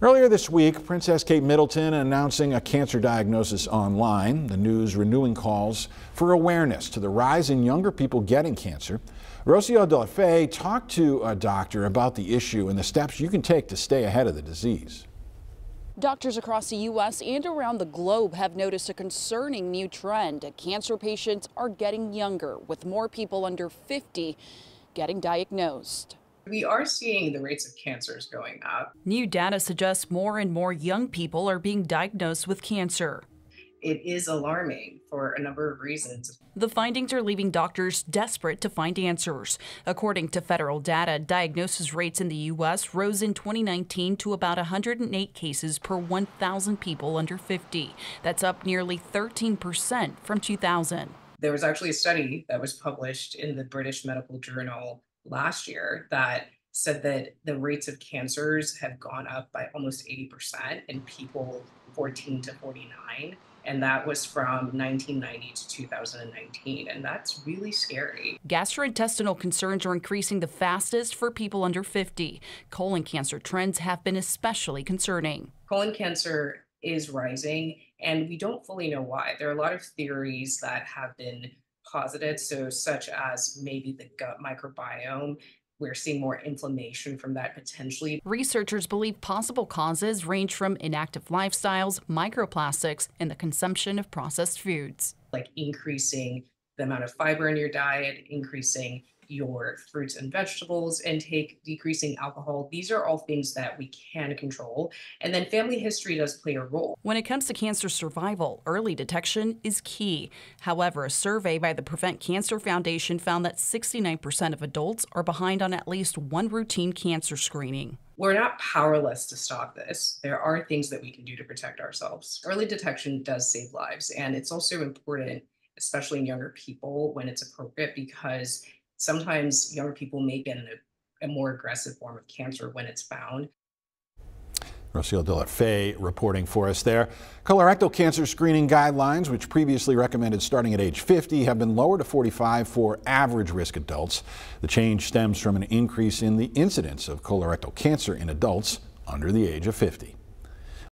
Earlier this week, Princess Kate Middleton announcing a cancer diagnosis online. The news renewing calls for awareness to the rise in younger people getting cancer. Rocio de la Fe talked to a doctor about the issue and the steps you can take to stay ahead of the disease. Doctors across the U.S. and around the globe have noticed a concerning new trend. Cancer patients are getting younger, with more people under 50 getting diagnosed. We are seeing the rates of cancers going up. New data suggests more and more young people are being diagnosed with cancer. It is alarming for a number of reasons. The findings are leaving doctors desperate to find answers. According to federal data, diagnosis rates in the U.S. rose in 2019 to about 108 cases per 1,000 people under 50. That's up nearly 13% from 2000. There was actually a study that was published in the British Medical Journal last year that said that the rates of cancers have gone up by almost 80% in people 14 to 49. And that was from 1990 to 2019. And that's really scary. Gastrointestinal concerns are increasing the fastest for people under 50. Colon cancer trends have been especially concerning. Colon cancer is rising, and we don't fully know why. There are a lot of theories that have been posited, such as maybe the gut microbiome. We're seeing more inflammation from that potentially. Researchers believe possible causes range from inactive lifestyles, microplastics, and the consumption of processed foods. Like increasing the amount of fiber in your diet, increasing your fruits and vegetables intake, decreasing alcohol. These are all things that we can control. And then family history does play a role. When it comes to cancer survival, early detection is key. However, a survey by the Prevent Cancer Foundation found that 69% of adults are behind on at least one routine cancer screening. We're not powerless to stop this. There are things that we can do to protect ourselves. Early detection does save lives, and it's also important, especially in younger people, when it's appropriate, because sometimes younger people may get a more aggressive form of cancer when it's found. Rocio de la Fe reporting for us there. Colorectal cancer screening guidelines, which previously recommended starting at age 50, have been lowered to 45 for average risk adults. The change stems from an increase in the incidence of colorectal cancer in adults under the age of 50.